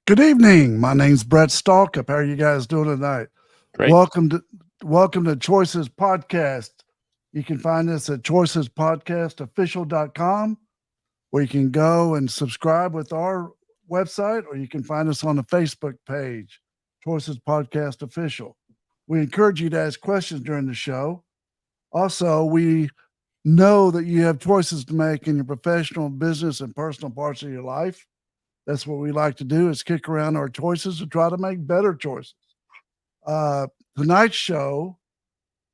Good evening. My name's Brett Stalkup. How are you guys doing tonight? Great. Welcome to Choices Podcast. You can find us at choicespodcastofficial.com, where you can go and subscribe with our website, or you can find us on the Facebook page, Choices Podcast Official. We encourage you to ask questions during the show. Also, we know that you have choices to make in your professional, business, and personal parts of your life. That's what we like to do, is kick around our choices and try to make better choices. Tonight's show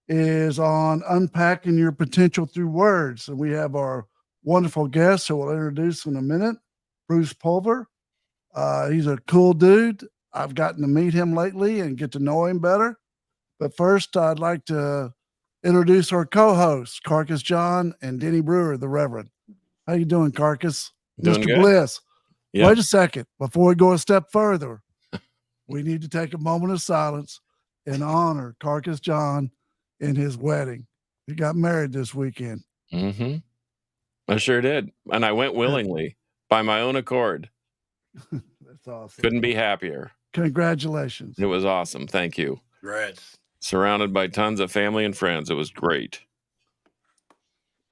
is on unpacking your potential through words. And we have our wonderful guest who we'll introduce in a minute, Bruce Pulver. He's a cool dude. I've gotten to meet him lately and get to know him better. But first, I'd like to introduce our co-hosts, Carcass John and Denny Brewer, the Reverend. How you doing, Carcass? Doing Mr. good. Bliss. Yep. Wait a second. Before we go a step further, we need to take a moment of silence and honor Carcass John in his wedding. He got married this weekend. Mm-hmm. I sure did. And I went willingly by my own accord. That's awesome. Couldn't be happier. Congratulations. It was awesome. Thank you. Congrats. Surrounded by tons of family and friends. It was great.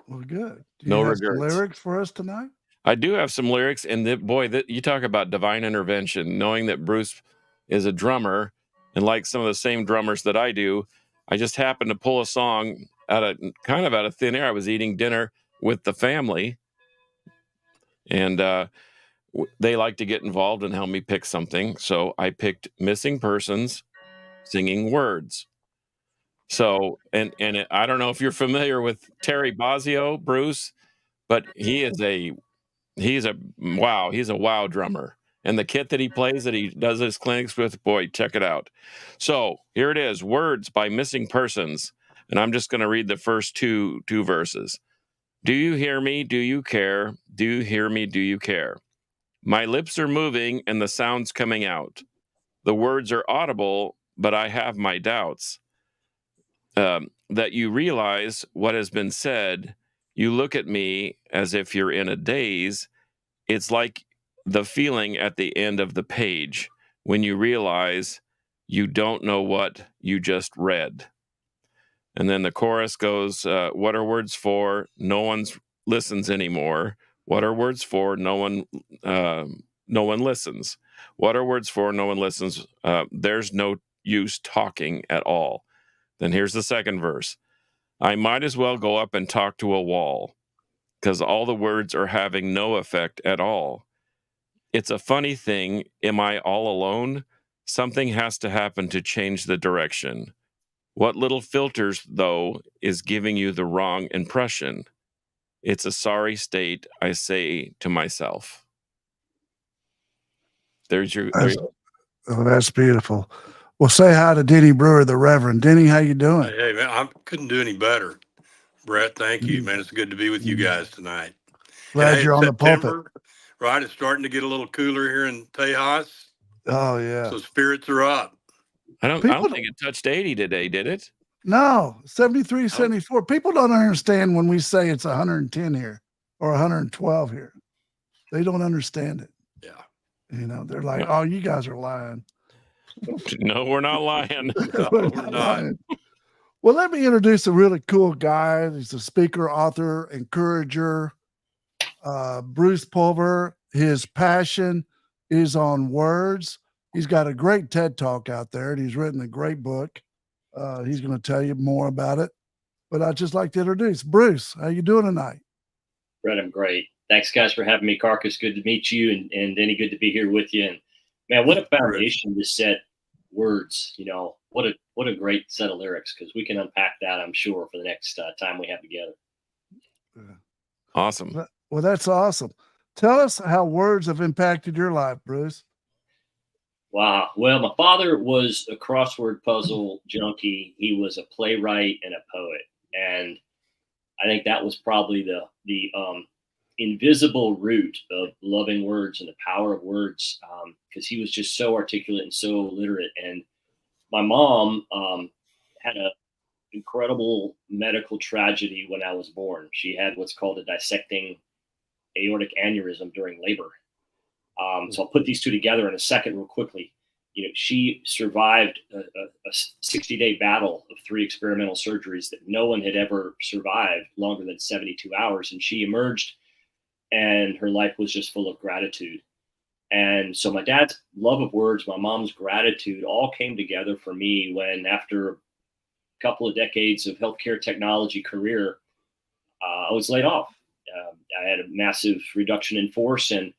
Well, good. Do you No have some regrets. lyrics for us tonight? I do have some lyrics, and you talk about divine intervention. Knowing that Bruce is a drummer, and like some of the same drummers that I do, I just happened to pull a song out of thin air. I was eating dinner with the family, and they like to get involved and help me pick something. So I picked "Missing Persons," singing words. So, I don't know if you're familiar with Terry Bozzio, Bruce, but he's a wow drummer. And the kit that he plays, that he does his clinics with, boy, check it out. So here it is, Words by Missing Persons. And I'm just going to read the first two verses. Do you hear me? Do you care? Do you hear me? Do you care? My lips are moving and the sound's coming out. The words are audible, but I have my doubts. That you realize what has been said. You look at me as if you're in a daze. It's like the feeling at the end of the page when you realize you don't know what you just read. And then the chorus goes, what are words for? No one listens anymore. What are words for? No one listens. What are words for? No one listens. There's no use talking at all. Then here's the second verse. I might as well go up and talk to a wall, because all the words are having no effect at all. It's a funny thing. Am I all alone? Something has to happen to change the direction. What little filters, though, is giving you the wrong impression? It's a sorry state, I say to myself. That's beautiful. Well, say hi to Denny Brewer, the Reverend. Denny, how you doing? Hey, man, I couldn't do any better. Brett, thank you, man. It's good to be with you guys tonight. Glad you're on the pulpit. Right, it's starting to get a little cooler here in Tejas. Oh, yeah. So spirits are up. I don't think it touched 80 today, did it? No, 73, 74. People don't understand when we say it's 110 here or 112 here. They don't understand it. Yeah. You know, they're like, oh, you guys are lying. No, we're not lying. No, we're not. Well, let me introduce a really cool guy. He's a speaker, author, encourager, Bruce Pulver. His passion is on words. He's got a great TED Talk out there, and he's written a great book. He's going to tell you more about it. But I'd just like to introduce Bruce. How you doing tonight? Brett, I'm great. Thanks, guys, for having me. Carcass, good to meet you. And Denny, good to be here with you. And, man, what a foundation to set words. You know, what a great set of lyrics, because we can unpack that, I'm sure, for the next time we have together. Awesome. Well, that's awesome. Tell us how words have impacted your life, Bruce. Wow. Well, my father was a crossword puzzle junkie. He was a playwright and a poet. And I think that was probably the invisible root of loving words and the power of words, because he was just so articulate and so literate. And my mom had an incredible medical tragedy when I was born. She had what's called a dissecting aortic aneurysm during labor. So I'll put these two together in a second real quickly. She survived a 60-day battle of 3 experimental surgeries that no one had ever survived longer than 72 hours. And she emerged, and her life was just full of gratitude. And so my dad's love of words, my mom's gratitude all came together for me when, after a couple of decades of healthcare technology career, I was laid off. I had a massive reduction in force, and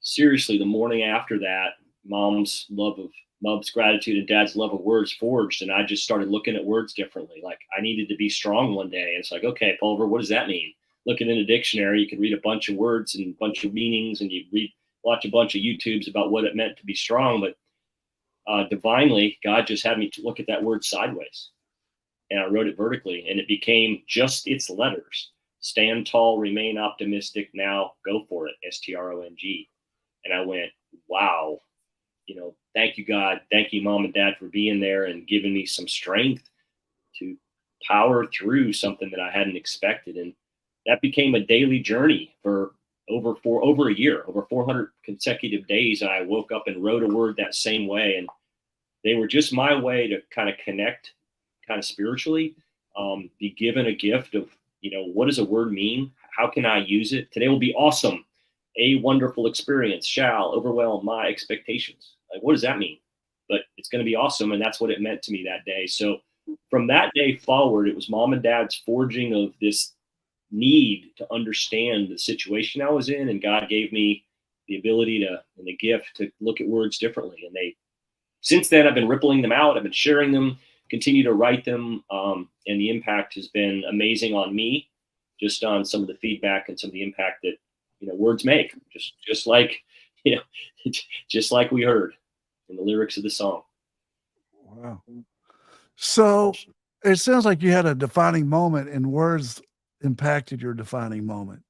seriously, the morning after that, mom's gratitude and dad's love of words forged, and I just started looking at words differently. Like, I needed to be strong one day, and it's like, okay, Pulver, what does that mean? Looking in a dictionary, you can read a bunch of words and a bunch of meanings, and you watch a bunch of YouTubes about what it meant to be strong. But divinely, God just had me to look at that word sideways, and I wrote it vertically, and it became just its letters: stand tall, remain optimistic, now go for it, STRONG. And I went, wow, thank you, God. Thank you, Mom and Dad, for being there and giving me some strength to power through something that I hadn't expected. And that became a daily journey for over a year, over 400 consecutive days. And I woke up and wrote a word that same way. And they were just my way to kind of connect, kind of spiritually, be given a gift of, what does a word mean? How can I use it? Today will be awesome. A wonderful experience shall overwhelm my expectations. Like, what does that mean? But it's going to be awesome. And that's what it meant to me that day. So from that day forward, it was Mom and Dad's forging of this need to understand the situation I was in. And God gave me the ability and the gift to look at words differently. And since then, I've been rippling them out. I've been sharing them, continue to write them. And the impact has been amazing on me, just on some of the feedback and some of the impact that, words make, just like we heard in the lyrics of the song. Wow. So it sounds like you had a defining moment, and words impacted your defining moment.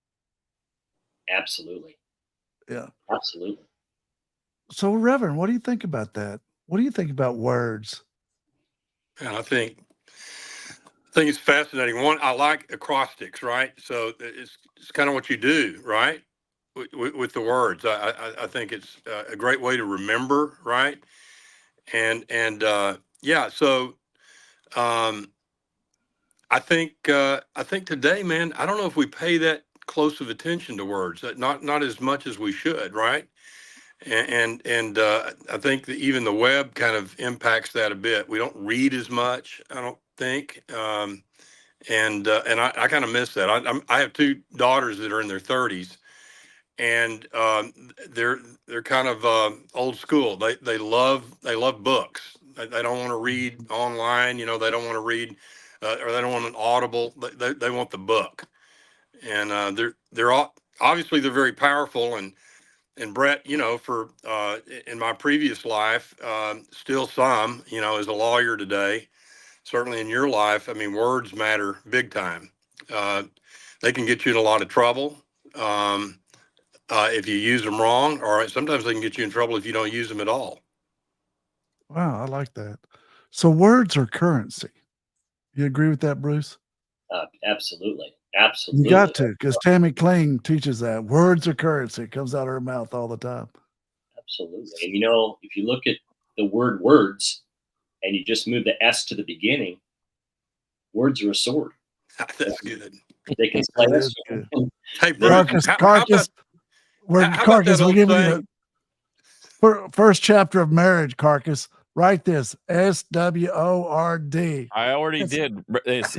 Absolutely. Yeah. Absolutely. So, Reverend, what do you think about that? What do you think about words? And I think it's fascinating. One, I like acrostics, right? So it's kind of what you do, right? With the words. I think it's a great way to remember, right? And yeah, so I think today, man, I don't know if we pay that close of attention to words, not as much as we should, right? And I think that even the web kind of impacts that a bit. We don't read as much, I don't think. And I kind of miss that. I have 2 daughters that are in their 30s, and they're kind of old school. They love books. They don't want to read online. They don't want to read, or they don't want an Audible. They want the book, and they're all obviously they're very powerful. And Brett, for in my previous life, still some, as a lawyer today. Certainly in your life, I mean, words matter big time. They can get you in a lot of trouble if you use them wrong, or sometimes they can get you in trouble if you don't use them at all. Wow, I like that. So words are currency. You agree with that, Bruce? Absolutely. You got to, because Tammy Kling teaches that. Words are currency. It comes out of her mouth all the time. Absolutely. And if you look at the word words, and you just move the S to the beginning, words are a sword. That's good. They can slay us. Hey, Bruce, Carcass, we're giving you saying? the first chapter of marriage, Carcass. Write this, SWORD. I already did. That's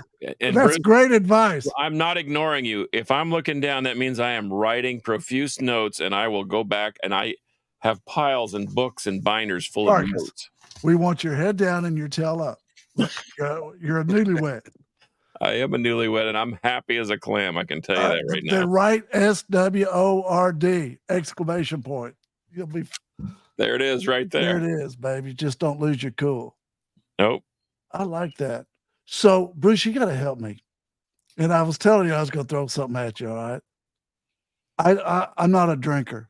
Bruce, great advice. I'm not ignoring you. If I'm looking down, that means I am writing profuse notes, and I will go back, and I have piles and books and binders full of notes. We want your head down and your tail up. Look, you're a newlywed. I am a newlywed, and I'm happy as a clam. I can tell you that right now. Then write SWORD, exclamation point. You'll be. There it is right there. There it is, baby. Just don't lose your cool. Nope. I like that. So, Bruce, you got to help me. And I was telling you I was going to throw something at you, all right? I'm not a drinker.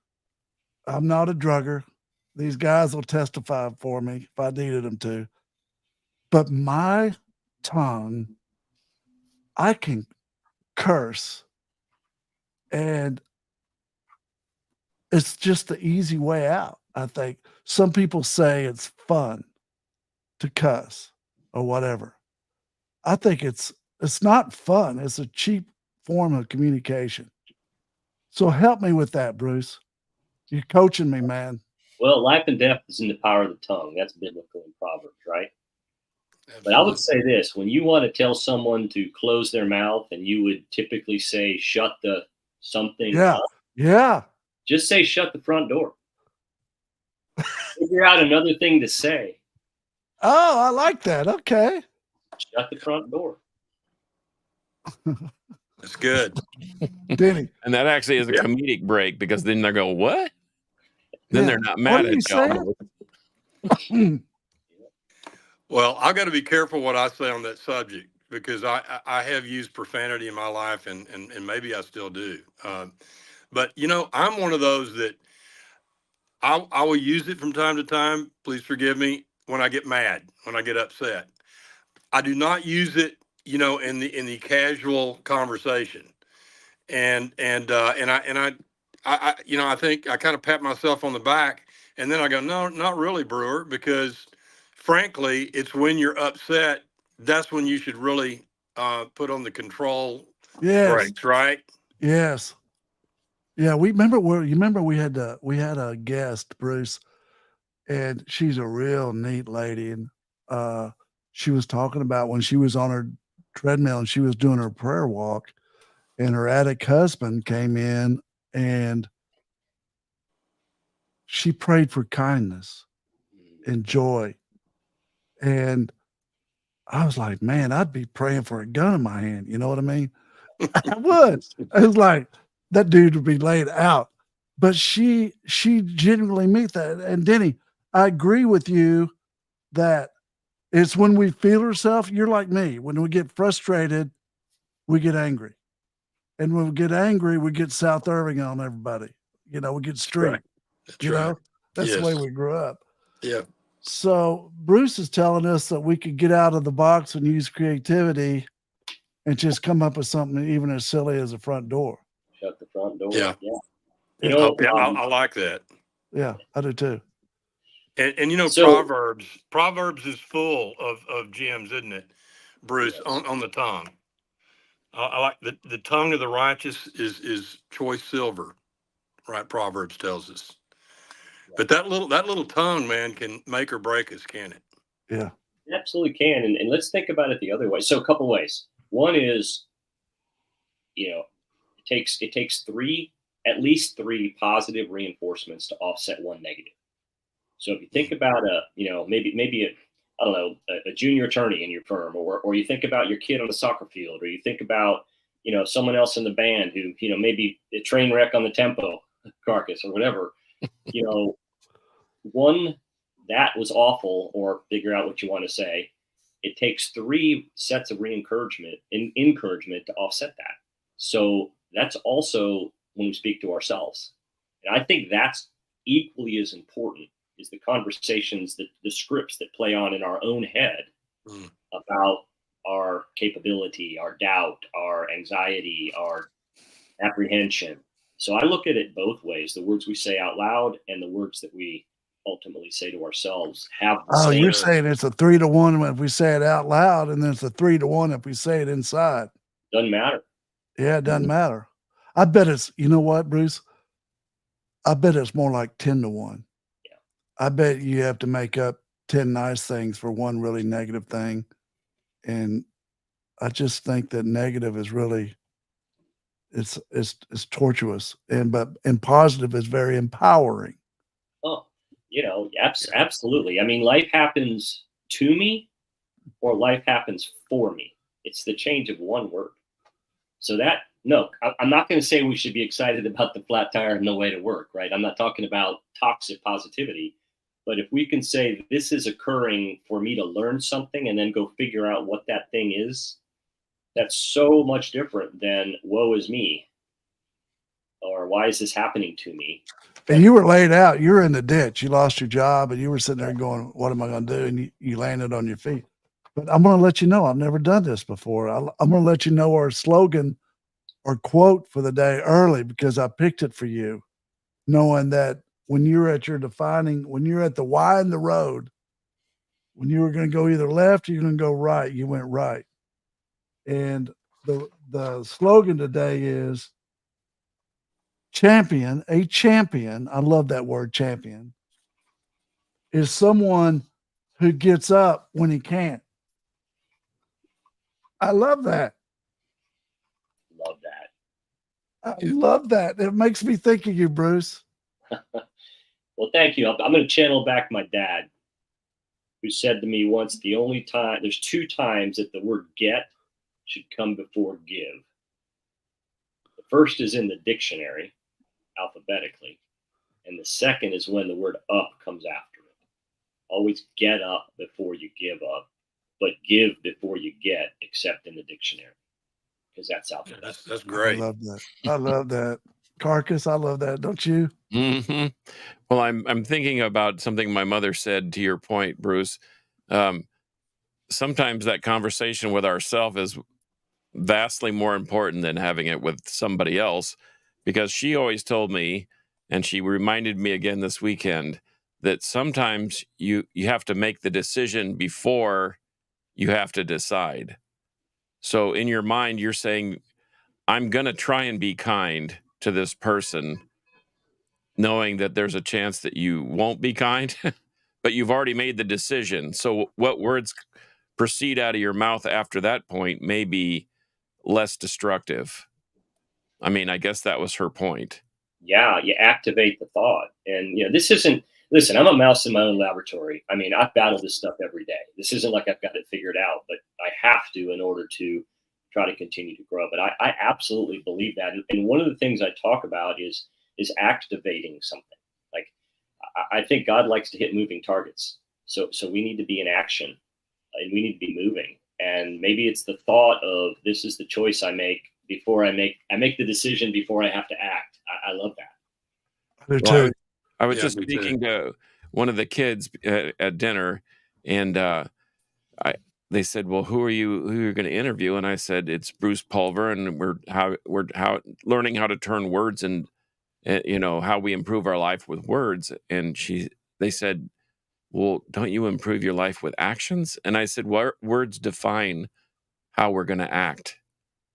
I'm not a drugger. These guys will testify for me if I needed them to. But my tongue, I can curse. And it's just the easy way out. I think some people say it's fun to cuss or whatever. I think it's not fun. It's a cheap form of communication. So help me with that, Bruce. You're coaching me, man. Well, life and death is in the power of the tongue. That's biblical in Proverbs, right? But I would say this: when you want to tell someone to close their mouth, and you would typically say, "Shut the something," Yeah, yeah. just say, "Shut the front door." Figure out another thing to say. Oh, I like that. Okay. Shut the front door. That's good. Denny. And that actually is a comedic break, because then they go, what? Then Yeah. they're not What mad are at you y'all. saying? Well, I got to be careful what I say on that subject, because I have used profanity in my life, and maybe I still do. But I'm one of those that I will use it from time to time. Please forgive me when I get mad, when I get upset. I do not use it, in the casual conversation. I think I kind of pat myself on the back, and then I go, no, not really, Brewer, because frankly, it's when you're upset, that's when you should really put on the control Yes. brakes, right? Yes. Yeah, we remember we had a guest, Bruce, and she's a real neat lady, and she was talking about when she was on her treadmill and she was doing her prayer walk, and her addict husband came in, and she prayed for kindness and joy. And I was like, man, I'd be praying for a gun in my hand. You know what I mean? I would. I was like, that dude would be laid out. But she genuinely meant that. And Denny, I agree with you that it's when we feel ourselves. You're like me. When we get frustrated, we get angry. And when we get angry, we get South Irving on everybody. We get street. Right. That's You right. know, that's the Yes. way we grew up. Yeah. So Bruce is telling us that we could get out of the box and use creativity and just come up with something even as silly as a front door. Shut the front door. Yeah. Yeah. I like that. Yeah, I do too. And So- Proverbs is full of gems, isn't it, Bruce? Yes. On the tongue. I like the tongue of the righteous is choice silver, right? Proverbs tells us. But that little tongue, man, can make or break us, can it? Yeah. It absolutely can. And let's think about it the other way. So a couple ways. One is, it takes at least three positive reinforcements to offset one negative. So if you think about maybe a junior attorney in your firm, or you think about your kid on the soccer field, or you think about, someone else in the band who, maybe a train wreck on the tempo carcass or whatever, one, that was awful, or figure out what you want to say. It takes three sets of encouragement to offset that. So that's also when we speak to ourselves. And I think that's equally as important is the conversations, the scripts that play on in our own head about our capability, our doubt, our anxiety, our apprehension. So I look at it both ways: the words we say out loud and the words that we ultimately say to ourselves have the same. You're saying it's a 3-to-1 if we say it out loud, and then it's a 3-to-1 if we say it inside. Doesn't matter. Yeah, it doesn't matter. I bet it's, you know what, Bruce? I bet it's more like 10-to-1. Yeah. I bet you have to make up 10 nice things for one really negative thing. And I just think that negative is really, it's tortuous, and positive is very empowering. Oh, absolutely. I mean, life happens to me or life happens for me. It's the change of one word. So I'm not going to say we should be excited about the flat tire and the way to work, right? I'm not talking about toxic positivity. But if we can say this is occurring for me to learn something and then go figure out what that thing is, that's so much different than woe is me, or why is this happening to me? And you were laid out. You were in the ditch. You lost your job, and you were sitting there going, what am I going to do? And you landed on your feet. But I'm going to let you know, I've never done this before. I'm going to let you know our slogan or quote for the day early, because I picked it for you. knowing that when you're at when you're at the Y in the road, when you were going to go either left or you're going to go right, you went right. And the slogan today is champion. A champion, I love that word champion, is someone who gets up when he can't. I love that. Love that. I love that. It makes me think of you, Bruce. Well, thank you. I'm going to channel back my dad, who said to me once, there's 2 times that the word get should come before give. The first is in the dictionary, alphabetically, and the second is when the word up comes after it. Always get up before you give up, but give before you get, except in the dictionary, because that's alphabetical. That's great. I love that. I love that. Carcass, I love that. Don't you? Mm-hmm. Well, I'm thinking about something my mother said to your point, Bruce. Sometimes that conversation with ourselves is vastly more important than having it with somebody else, because she always told me, and she reminded me again this weekend, that sometimes you have to make the decision before you have to decide. So in your mind, you're saying, I'm going to try and be kind to this person, knowing that there's a chance that you won't be kind, but you've already made the decision. So what words proceed out of your mouth after that point may be less destructive. I mean, I guess that was her point. Yeah, you activate the thought. And, this isn't, listen, I'm a mouse in my own laboratory. I mean, I battle this stuff every day. This isn't like I've got it figured out, but I have to in order to try to continue to grow. But I absolutely believe that. And one of the things I talk about is activating something. Like, I think God likes to hit moving targets. So we need to be in action, and we need to be moving. And maybe it's the thought of, this is the choice I make before I make the decision before I have to act. I love that. I do too. I was Yeah, just me too. speaking to one of the kids at dinner, and they said, "Well, who are you going to interview?" And I said, "It's Bruce Pulver, and we're learning how to turn words and how we improve our life with words." And they said, "Well, don't you improve your life with actions?" And I said, "Well, words define how we're going to act.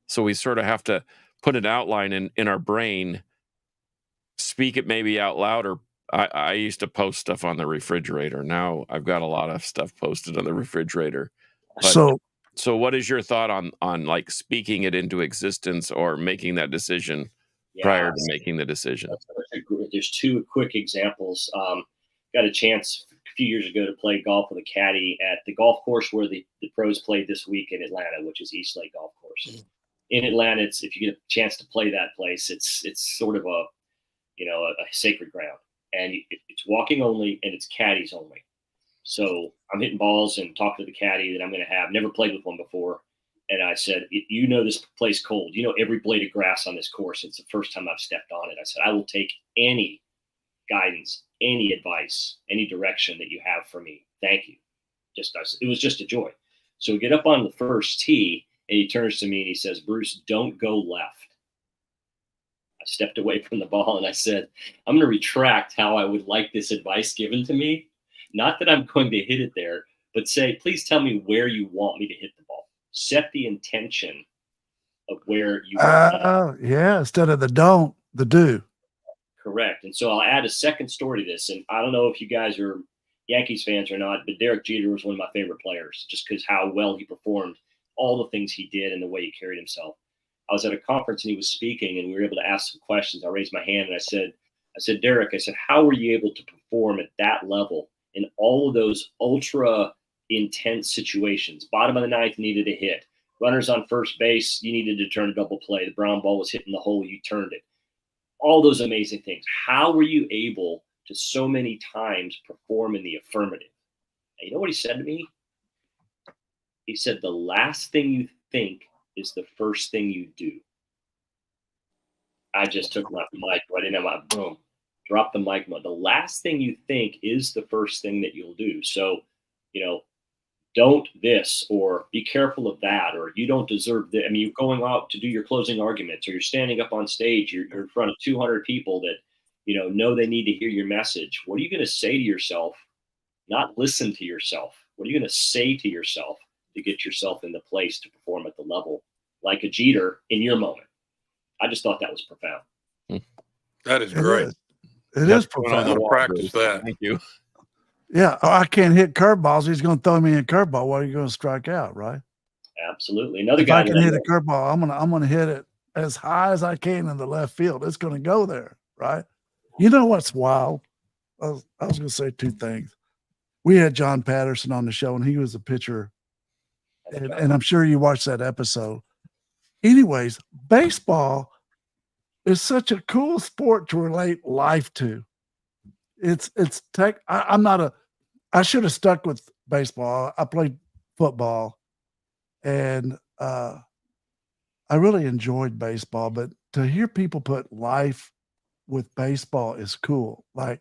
So we sort of have to put an outline in our brain, speak it maybe out loud, or I used to post stuff on the refrigerator. Now I've got a lot of stuff posted on the refrigerator. But, so what is your thought on like speaking it into existence or making that decision prior to making the decision?" There's 2 quick examples. Got a chance a few years ago to play golf with a caddy at the golf course where the pros played this week in Atlanta, which is East Lake Golf Course. Mm-hmm. In Atlanta, if you get a chance to play that place, it's sort of a sacred ground, and it's walking only, and it's caddies only. So I'm hitting balls and talking to the caddy that I'm going to have. Never played with one before. And I said, this place cold. Every blade of grass on this course. It's the first time I've stepped on it. I said, I will take any guidance, any advice, any direction that you have for me. Thank you. It was just a joy. So we get up on the first tee, and he turns to me and he says, "Bruce, don't go left." I stepped away from the ball and I said, I'm going to retract how I would like this advice given to me. Not that I'm going to hit it there, but say, please tell me where you want me to hit the ball. Set the intention of where you want me. Yeah, instead of the do. Correct. And so I'll add a second story to this. And I don't know if you guys are Yankees fans or not, but Derek Jeter was one of my favorite players just because how well he performed, all the things he did and the way he carried himself. I was at a conference and he was speaking, and we were able to ask some questions. I raised my hand and I said, Derek, how were you able to perform at that level in all of those ultra intense situations? Bottom of the ninth, needed a hit. Runners on first base, you needed to turn a double play. The brown ball was hitting the hole, you turned it. All those amazing things. How were you able to so many times perform in the affirmative? And you know what he said to me? He said, the last thing you think is the first thing you do. I just took my mic right in my boom, dropped the mic. The last thing you think is the first thing that you'll do. So, don't this, or be careful of that, or you don't deserve that. I mean, you're going out to do your closing arguments, or you're standing up on stage, you're in front of 200 people that know they need to hear your message. What are you going to say to yourself? Not listen to yourself. What are you going to say to yourself to get yourself in the place to perform at the level like a Jeter in your moment? I just thought that was profound. That is It great. is. It is Put on profound. the Gotta wall, practice Bruce. that. Thank you. Yeah. Oh, I can't hit curveballs. He's going to throw me a curveball. What are you going to strike out? Right. Absolutely. Another If guy I can that I hit a know, curveball, I'm going to hit it as high as I can in the left field. It's going to go there. Right. You know what's wild? I was going to say two things. We had John Patterson on the show, and he was a pitcher. And I'm sure you watched that episode. Anyways, baseball is such a cool sport to relate life to. It's tech. I should have stuck with baseball. I played football, and I really enjoyed baseball. But to hear people put life with baseball is cool. Like,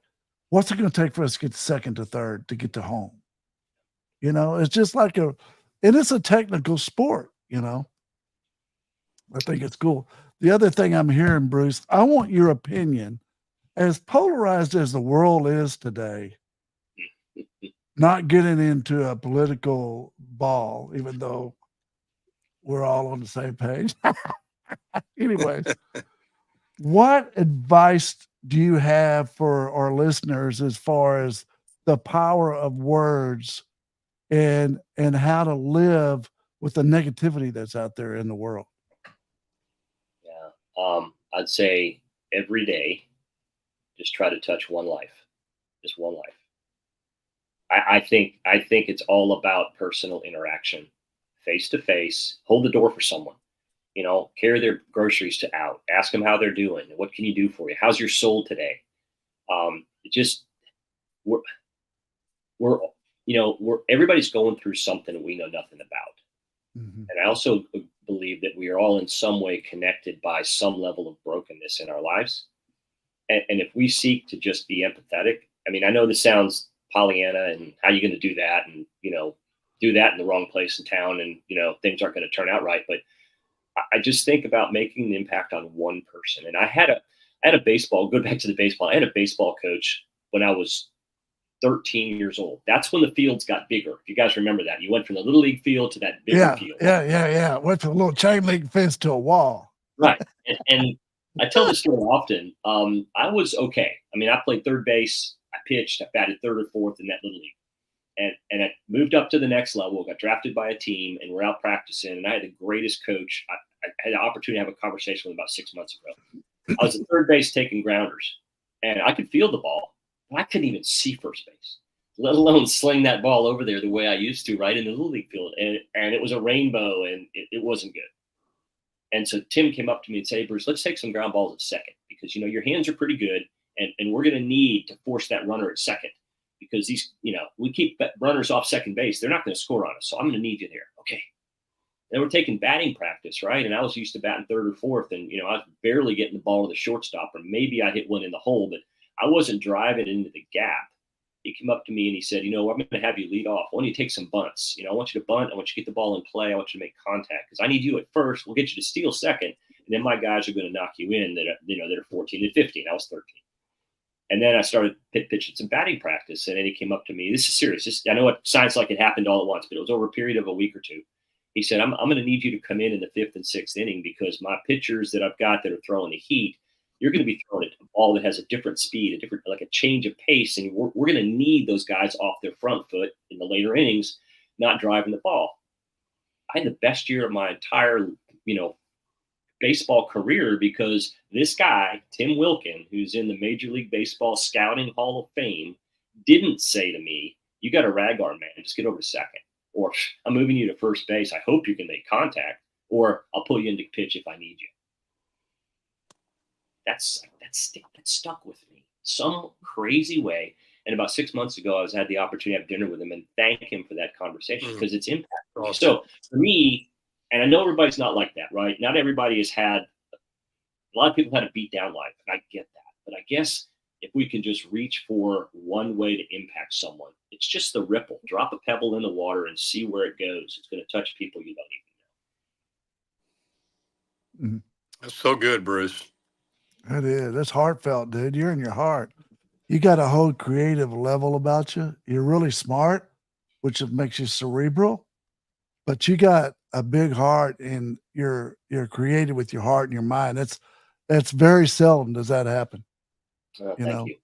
what's it going to take for us to get second to third to get to home? It's just like it is a technical sport. I think it's cool. The other thing I'm hearing, Bruce, I want your opinion. As polarized as the world is today, not getting into a political ball, even though we're all on the same page. Anyways, what advice do you have for our listeners as far as the power of words and how to live with the negativity that's out there in the world? Yeah. I'd say every day, just try to touch one life, just one life. I think it's all about personal interaction, face to face. Hold the door for someone. Carry their groceries to out. Ask them how they're doing. What can you do for you? How's your soul today? We're everybody's going through something we know nothing about. Mm-hmm. And I also believe that we are all in some way connected by some level of brokenness in our lives. And if we seek to just be empathetic, I know this sounds Pollyanna and how you going to do that and, do that in the wrong place in town and, things aren't going to turn out right. But I just think about making an impact on one person. And I had a baseball, go back to the baseball. I had a baseball coach when I was 13 years old. That's when the fields got bigger. If you guys remember that, you went from the little league field to that bigger field. Yeah. Went from a little chain link fence to a wall. Right. And I tell this story often. I was okay. I played third base. I pitched. I batted third or fourth in that little league. And I moved up to the next level, got drafted by a team, and we're out practicing. And I had the greatest coach. I had the opportunity to have a conversation with him about 6 months ago. I was at third base taking grounders, and I could feel the ball, but I couldn't even see first base, let alone sling that ball over there the way I used to, right in the little league field. And it was a rainbow, and it wasn't good. And so Tim came up to me and said, "Hey, Bruce, let's take some ground balls at second because, your hands are pretty good, and we're going to need to force that runner at second. Because these, we keep runners off second base. They're not going to score on us. So I'm going to need you there." Okay. And we're taking batting practice, right? And I was used to batting third or fourth. And, I was barely getting the ball to the shortstop, or maybe I hit one in the hole, but I wasn't driving into the gap. He came up to me and he said, "I'm going to have you lead off. I want you to take some bunts. I want you to bunt. I want you to get the ball in play. I want you to make contact because I need you at first. We'll get you to steal second. And then my guys are going to knock you in that are 14 and 15. I was 13. And then I started pitching some batting practice, and then he came up to me. This is serious. I know it sounds like it happened all at once, but it was over a period of a week or two. He said, I'm going to need you to come in the fifth and sixth inning because my pitchers that I've got that are throwing the heat, you're going to be throwing a ball that has a different speed, like a change of pace, and we're going to need those guys off their front foot in the later innings, not driving the ball." I had the best year of my entire, baseball career because this guy, Tim Wilkin, who's in the Major League Baseball Scouting Hall of Fame, didn't say to me, "You got a rag arm, man. Just get over to second." Or, "I'm moving you to first base. I hope you can make contact." Or, "I'll pull you into pitch if I need you." That stuck with me some crazy way. And about 6 months ago, I had the opportunity to have dinner with him and thank him for that conversation because it's impact. Awesome. So for me, and I know everybody's not like that, right? Not everybody has had, a lot of people had a beat down life, and I get that. But I guess if we can just reach for one way to impact someone, it's just the ripple. Drop a pebble in the water and see where it goes. It's going to touch people you don't even know. That's so good, Bruce. It is. It's heartfelt, dude. You're in your heart. You got a whole creative level about you. You're really smart, which makes you cerebral, but you got a big heart and you're creative with your heart and your mind. That's very seldom does that happen. You Thank know, you.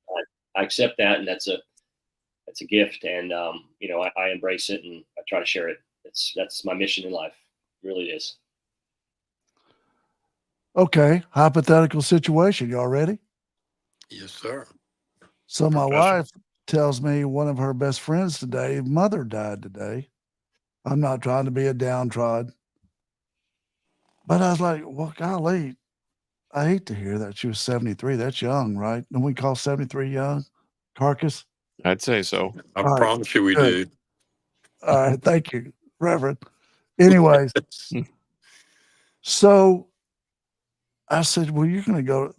I accept that, and that's a gift, and I embrace it and I try to share it. That's my mission in life. It really is. okay, hypothetical situation. Y'all ready? Yes, sir. So my Professor. wife tells me one of her best friends today, mother died today. I'm not trying to be a downtrodden, but I was like, well, golly, I hate to hear that she was 73. That's young, right? Don't we call 73 young? Carcass? I'd say so. I All right, promise you we good. do. All right, thank you, Reverend. Anyways, so I said, well, you're going to go,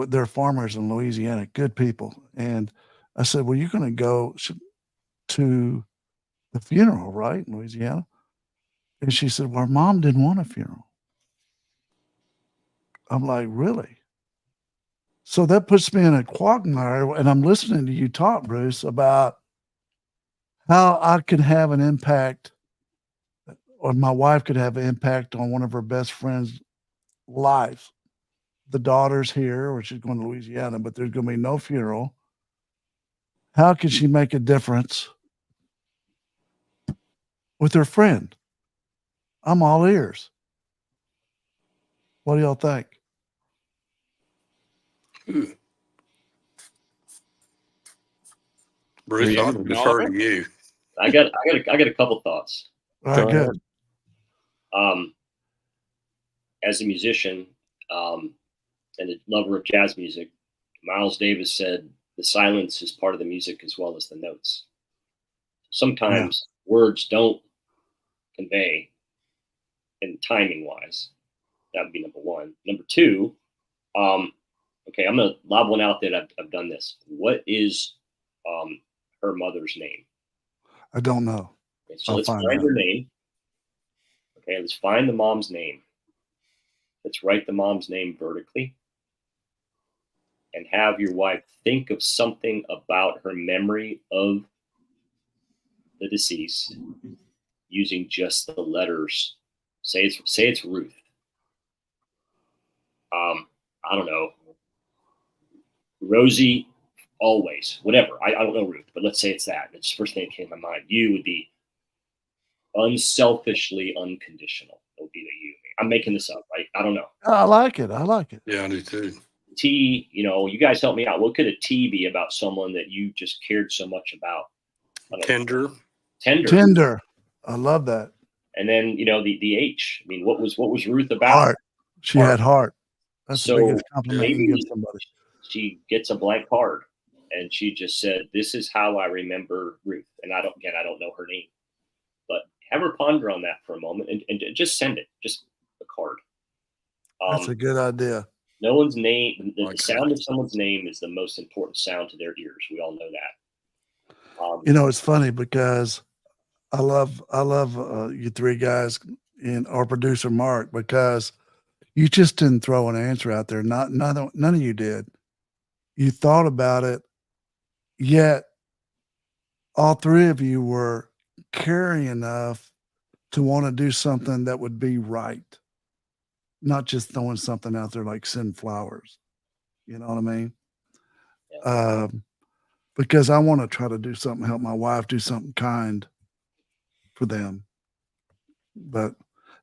they're farmers in Louisiana, good people. And I said, well, you're going to go to the funeral, right, in Louisiana? And she said, well, mom didn't want a funeral. I'm like, really? So that puts me in a quagmire. And I'm listening to you talk, Bruce, about how I could have an impact, or my wife could have an impact on one of her best friends' lives. The daughter's here, or she's going to Louisiana, but there's going to be no funeral. How can she make a difference with her friend? I'm all ears. What do y'all think? Ooh. Are Bruce, you I'll asking all of defer it? to you. I got a couple thoughts. All right, Go good. ahead. As a musician and a lover of jazz music, Miles Davis said the silence is part of the music as well as the notes. Sometimes words don't convey, and timing wise, that would be number one. Number two, okay, I'm gonna lob one out that I've done this. What is her mother's name? I don't know. Okay, so I'll let's find find out. her name. Okay, let's find the mom's name. Let's write the mom's name vertically and have your wife think of something about her memory of the deceased using just the letters. Say it's Ruth. I don't know. Rosie always, whatever. I don't know Ruth, but let's say it's that. It's the first thing that came to my mind. You would be unselfishly unconditional. It would be the you. I'm making this up, right? I don't know. I like it. I like it. Yeah, I do too. T, you guys help me out. What could a T be about someone that you just cared so much about? Tender. Tender. Tender. I love that. And then the H. I mean, what was Ruth about? Heart. She had heart. That's the So biggest compliment you can maybe give somebody. she gets a blank card and she just said, "This is how I remember Ruth." And I don't know her name, but have her ponder on that for a moment and just send it, just a card. That's a good idea. No one's name, the Like sound that. of someone's name is the most important sound to their ears. We all know that. It's funny because I love you three guys and our producer Mark, because you just didn't throw an answer out there. None of you did. You thought about it, yet all three of you were caring enough to want to do something that would be right, not just throwing something out there like send flowers. You know what I mean? Yeah. Because I want to try to do something, help my wife do something kind for them. But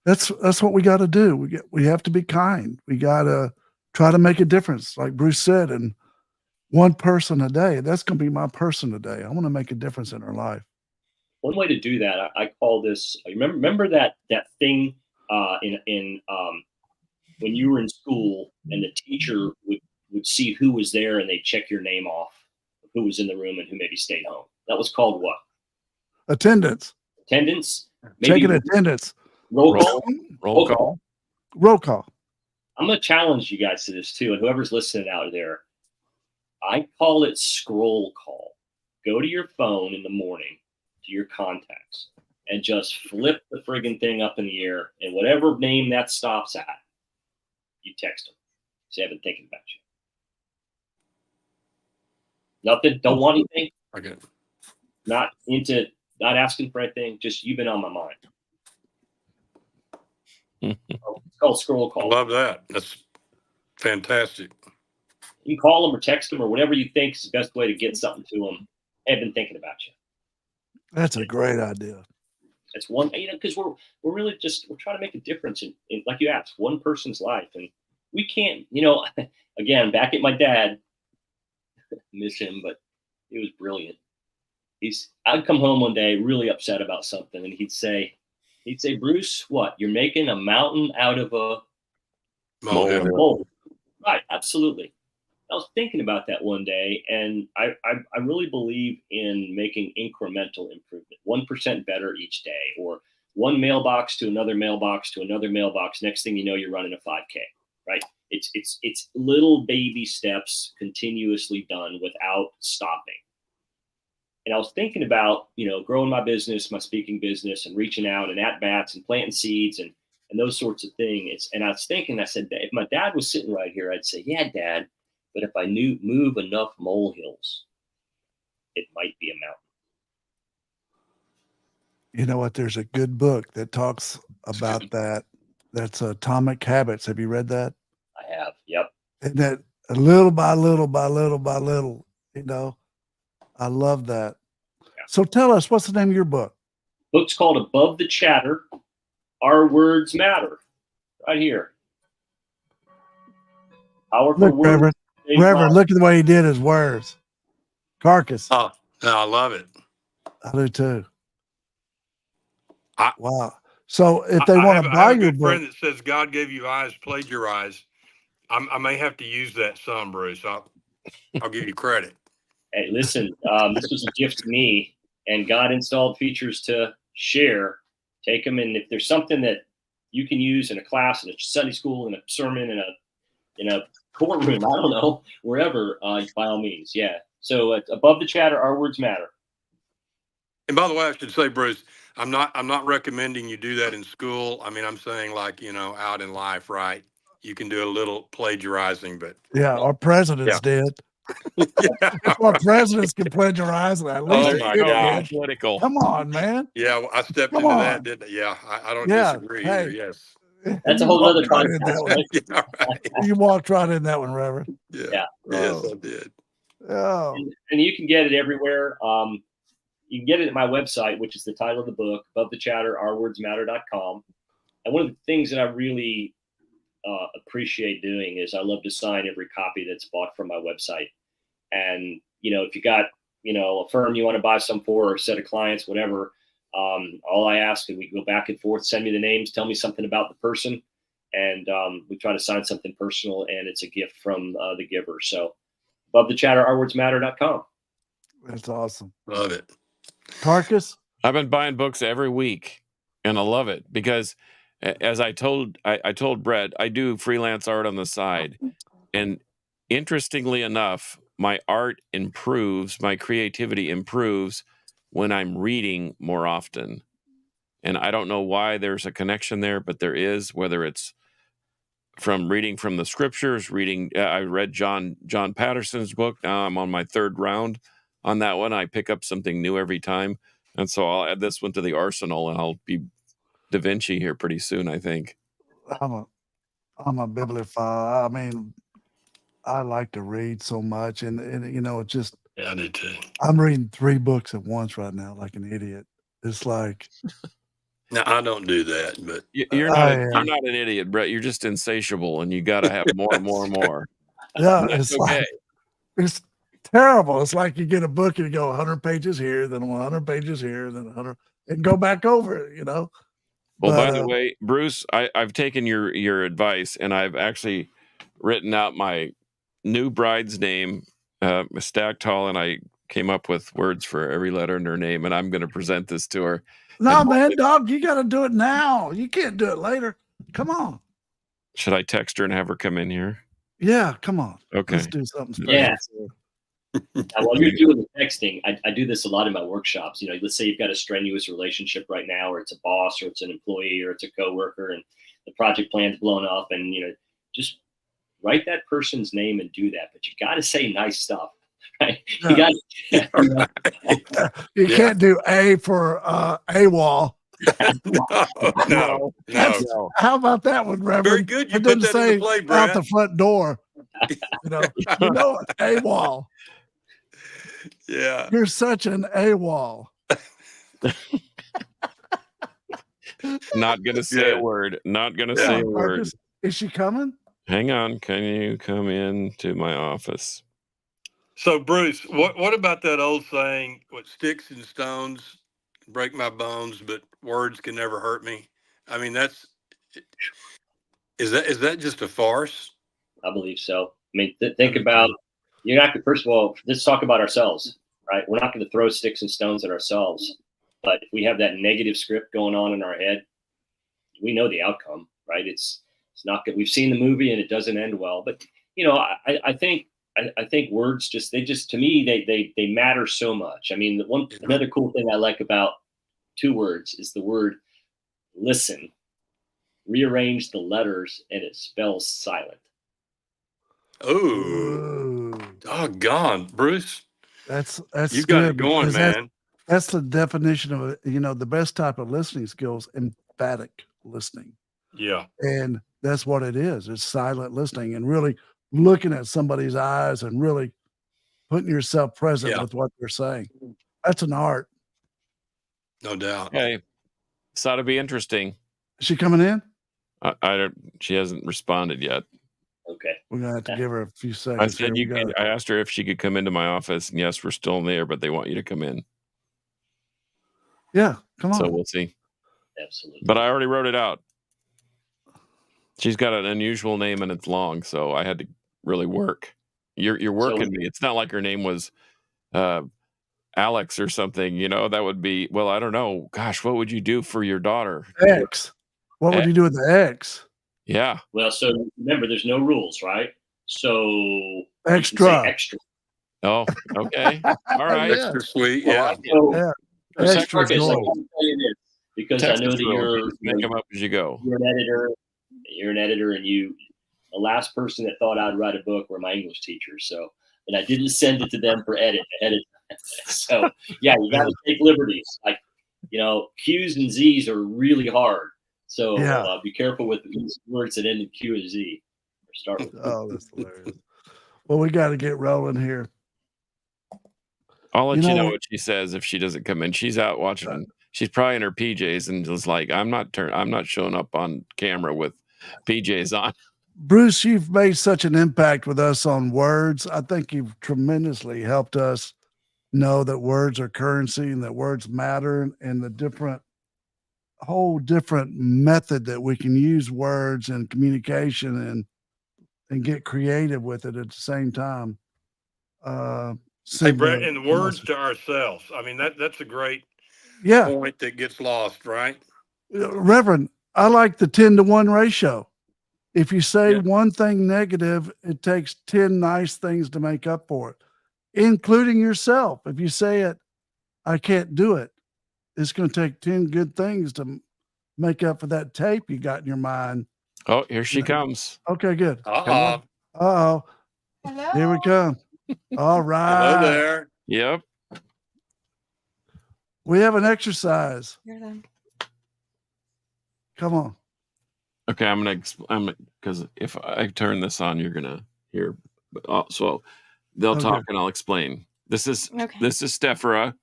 that's what we got to do. We have to be kind. We got to try to make a difference, like Bruce said, and one person a day. That's going to be my person today. I want to make a difference in her life. One way to do that, I call this. Remember that thing in when you were in school and the teacher would see who was there and they'd check your name off, who was in the room and who maybe stayed home. That was called what? Attendance. Attendance. Checking attendance. Roll call. Roll call. Roll call. I'm going to challenge you guys to this too, and whoever's listening out there. I call it scroll call. Go to your phone in the morning to your contacts and just flip the friggin' thing up in the air, and whatever name that stops at, you text them. Say, I've been thinking about you. Nothing. Don't want anything. Okay. Not asking for anything. Just you've been on my mind. It's called scroll I call. love that. That's fantastic. You can call them or text them or whatever you think is the best way to get something to them. I've been thinking about you. That's a great idea. That's one, because we're really we're trying to make a difference in, like you asked, one person's life, and we can't, again, back at my dad, miss him, but he was brilliant. I'd come home one day really upset about something, and he'd say, Bruce, what? You're making a mountain out of a molehill. Right, absolutely. I was thinking about that one day, and I really believe in making incremental improvement, 1% better each day, or one mailbox to another mailbox to another mailbox. Next thing you know, you're running a 5K, right? It's little baby steps continuously done without stopping. And I was thinking about, growing my business, my speaking business, and reaching out and at bats and planting seeds and those sorts of things. And I was thinking, I said, if my dad was sitting right here, I'd say, yeah, Dad, but if I move enough molehills, it might be a mountain. You know what? There's a good book that talks about that. That's Atomic Habits. Have you read that? I have. Yep. And that little by little by little by little, I love that. Yeah. So tell us, what's the name of your book? Book's called Above the Chatter, Our Words Matter. Right here. Powerful Look, words. Reverend, look at the way he did his words. Carcass. Oh, no, I love it. I do too. Wow. So if they want to buy I have a your good book, friend that says God gave you eyes, plagiarize. I may have to use that some, Bruce. I'll give you credit. Hey, listen, this was a gift to me, and God installed features to share. Take them, and if there's something that you can use in a class, in a Sunday school, in a sermon, in a courtroom, I don't know, wherever, by all means, yeah. So Above the Chatter, Our Words Matter. And by the way, I should say, Bruce, I'm not recommending you do that in school. I mean, I'm saying out in life, right? You can do a little plagiarizing, but yeah, our presidents did. Yeah. If our presidents can plagiarize, at least Oh my God, political. Come on, man. Yeah, well, I stepped into that, didn't I? Yeah, I don't disagree either. Yes. That's a whole other podcast. Right? Yeah, right. You walked right in that one, Reverend. Yeah. Yes, I did. Oh. And you can get it everywhere. You can get it at my website, which is the title of the book, Above the Chatter, OurWordsMatter.com. And one of the things that I really appreciate doing is I love to sign every copy that's bought from my website. And, if you got, a firm you want to buy some for, or a set of clients, whatever, all I ask is we go back and forth, send me the names, tell me something about the person. And we try to sign something personal, and it's a gift from the giver. So Above the Chatter, OurWordsMatter.com. That's awesome. Love it. Carcass? I've been buying books every week, and I love it because, as I told Brett, I do freelance art on the side, and interestingly enough, my art improves, my creativity improves when I'm reading more often. And I don't know why there's a connection there, but there is, whether it's from reading from the scriptures, I read John Patterson's book. Now I'm on my third round on that one. I pick up something new every time. And so I'll add this one to the arsenal, and I'll be Da Vinci here pretty soon, I think. I'm a bibliophile. I mean, I like to read so much, and it's just. Yeah, I do too. I'm reading 3 books at once right now, like an idiot. It's like. No, I don't do that, but you're not an idiot, Brett. You're just insatiable, and you got to have more and more and more. Yeah, it's okay. Like, it's terrible. It's like you get a book and you go 100 pages here, then 100 pages here, then 100, and go back over it, Well, by the way, Bruce, I've taken your advice, and I've actually written out my new bride's name, stacked tall, and I came up with words for every letter in her name, and I'm going to present this to her. No, man, dog, you got to do it now. You can't do it later. Come on. Should I text her and have her come in here? Yeah, come on. Okay. Let's do something special. Yeah. Now, while you're doing the texting, I do this a lot in my workshops. Let's say you've got a strenuous relationship right now, or it's a boss, or it's an employee, or it's a coworker, and the project plan's blown up, and just write that person's name and do that. But you got to say nice stuff. right? Yeah. You got You Yeah. can't do A for AWOL. No. That's, No. how about that one, Reverend? Very good. You It put doesn't that into say play, out Brad. the front door. You know it's AWOL. Yeah. You're such an AWOL. Not gonna say a Good. word. Not gonna Yeah. say a On word. purpose. Is she coming? Hang on. Can you come into my office? So, Bruce, what about that old saying, what sticks and stones break my bones, but words can never hurt me? I mean, is that just a farce? I believe so. I mean, think about, you're not, first of all, let's talk about ourselves, right? We're not going to throw sticks and stones at ourselves. But if we have that negative script going on in our head, we know the outcome, right? It's not good. We've seen the movie and it doesn't end well. But, you know, I think words to me, they matter so much. I mean, another cool thing I like about 2 words is the word listen. Rearrange the letters and it spells silent. Oh, doggone, Bruce. That's You got it good going, because man. that's the definition of it. You know, the best type of listening skills, emphatic listening. Yeah. And that's what it is. It's silent listening and really looking at somebody's eyes and really putting yourself present Yeah. with what they're saying. That's an art. No doubt. Okay. This ought to be interesting. Is she coming in? I don't. She hasn't responded yet. Okay. We're gonna have to give her a few I seconds. said Here we go. I asked her if she could come into my office, and yes, we're still there, but they want you to come in. Yeah, come on. So we'll see. Absolutely. But I already wrote it out. She's got an unusual name and it's long, so I had to really work. You're working me. It's not like her name was Alex or something, you know. That would be, well, I don't know. Gosh, what would you do for your daughter? X. What would you do with the X? Yeah. Well, so remember, there's no rules, right? So you can say Extra. extra. Oh, okay. All right. Yeah. Extra sweet. I Yeah. like it. So, Yeah. so Extra Marcus, I gold. can tell you this because I Text know us that through 'em. you're Just make them up as you go. you're an editor. You're an editor, and the last person that thought I'd write a book were my English teachers. So, and I didn't send it to them for edit. So, yeah, you got to take liberties. Like, you know, Q's and Z's are really hard. So Yeah. be careful with these words that end in Q or Z. Or start with. Oh, that's hilarious. Well, we got to get rolling here. I'll let you know what? what she says if she doesn't come in. She's out watching. She's probably in her PJs and just like, I'm not showing up on camera with PJs on. Bruce, you've made such an impact with us on words. I think you've tremendously helped us know that words are currency and that words matter and the whole different method that we can use words and communication and get creative with it at the same time. Hey, Brett, and the words to ourselves. I mean, that's a great point that gets lost, right? Reverend, I like the 10-to-1 ratio. If you say one thing negative, it takes 10 nice things to make up for it, including yourself. If you say it, I can't do it, it's going to take 10 good things to make up for that tape you got in your mind. Oh, here she comes. Okay, good. Uh-oh. Uh-oh. Hello. Here we come. All right. Hello there. Yep. We have an exercise. You're done. Come on. Okay, I'm because if I turn this on, you're gonna hear. So they'll talk and I'll explain. This is Stephra.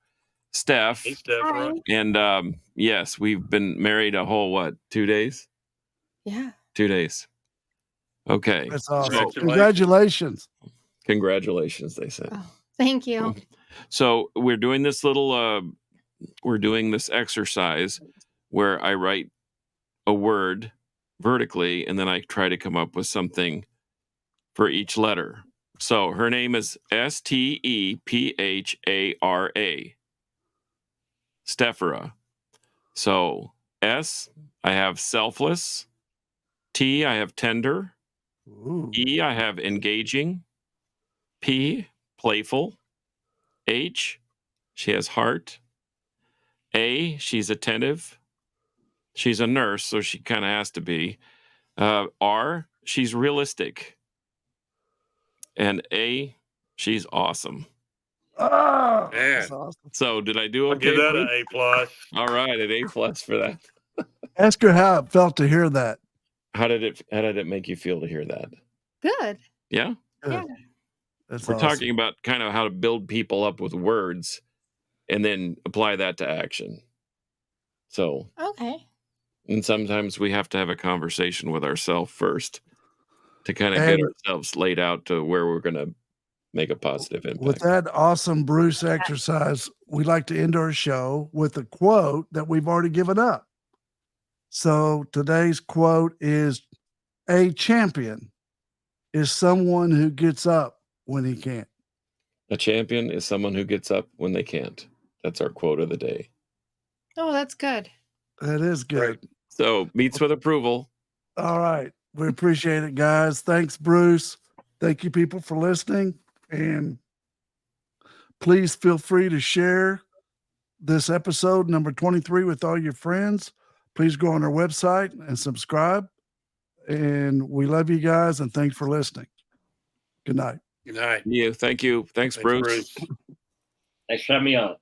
Steph. Hey, Stephra. And yes, we've been married a whole 2 days? Yeah. 2 days. Okay. That's awesome. So, Congratulations. Congratulations, they said. Oh, thank you. So we're doing this this exercise where I write a word vertically and then I try to come up with something for each letter. So her name is Stephara. Stephara. So S, I have selfless. T, I have tender. Ooh. E, I have engaging. P, playful. H, she has heart. A, she's attentive. She's a nurse, so she kind of has to be. R, she's realistic. And A, She's awesome. Oh, Man. that's awesome. So did I do I'll okay? give that Bruce? an A+. All right, an A+ for that. Ask her how it felt to hear that. How did it make you feel to hear that? Good. Yeah. Good. Yeah. That's We're awesome. talking about kind of how to build people up with words and then apply that to action. So, Okay. and sometimes we have to have a conversation with ourselves first to kind of get And ourselves laid out to where we're going to make a positive impact. with that awesome Bruce exercise, we like to end our show with a quote that we've already given up. So today's quote is, a champion is someone who gets up when he can't. A champion is someone who gets up when they can't. That's our quote of the day. Oh, that's good. That is good. Great. So meets with approval. All right. We appreciate it, guys. Thanks, Bruce. Thank you, people, for listening. And please feel free to share this episode, number 23, with all your friends. Please go on our website and subscribe. And we love you guys, and thanks for listening. Good night. Good night. Yeah, thank you. Thanks, Bruce. Thanks for having me on.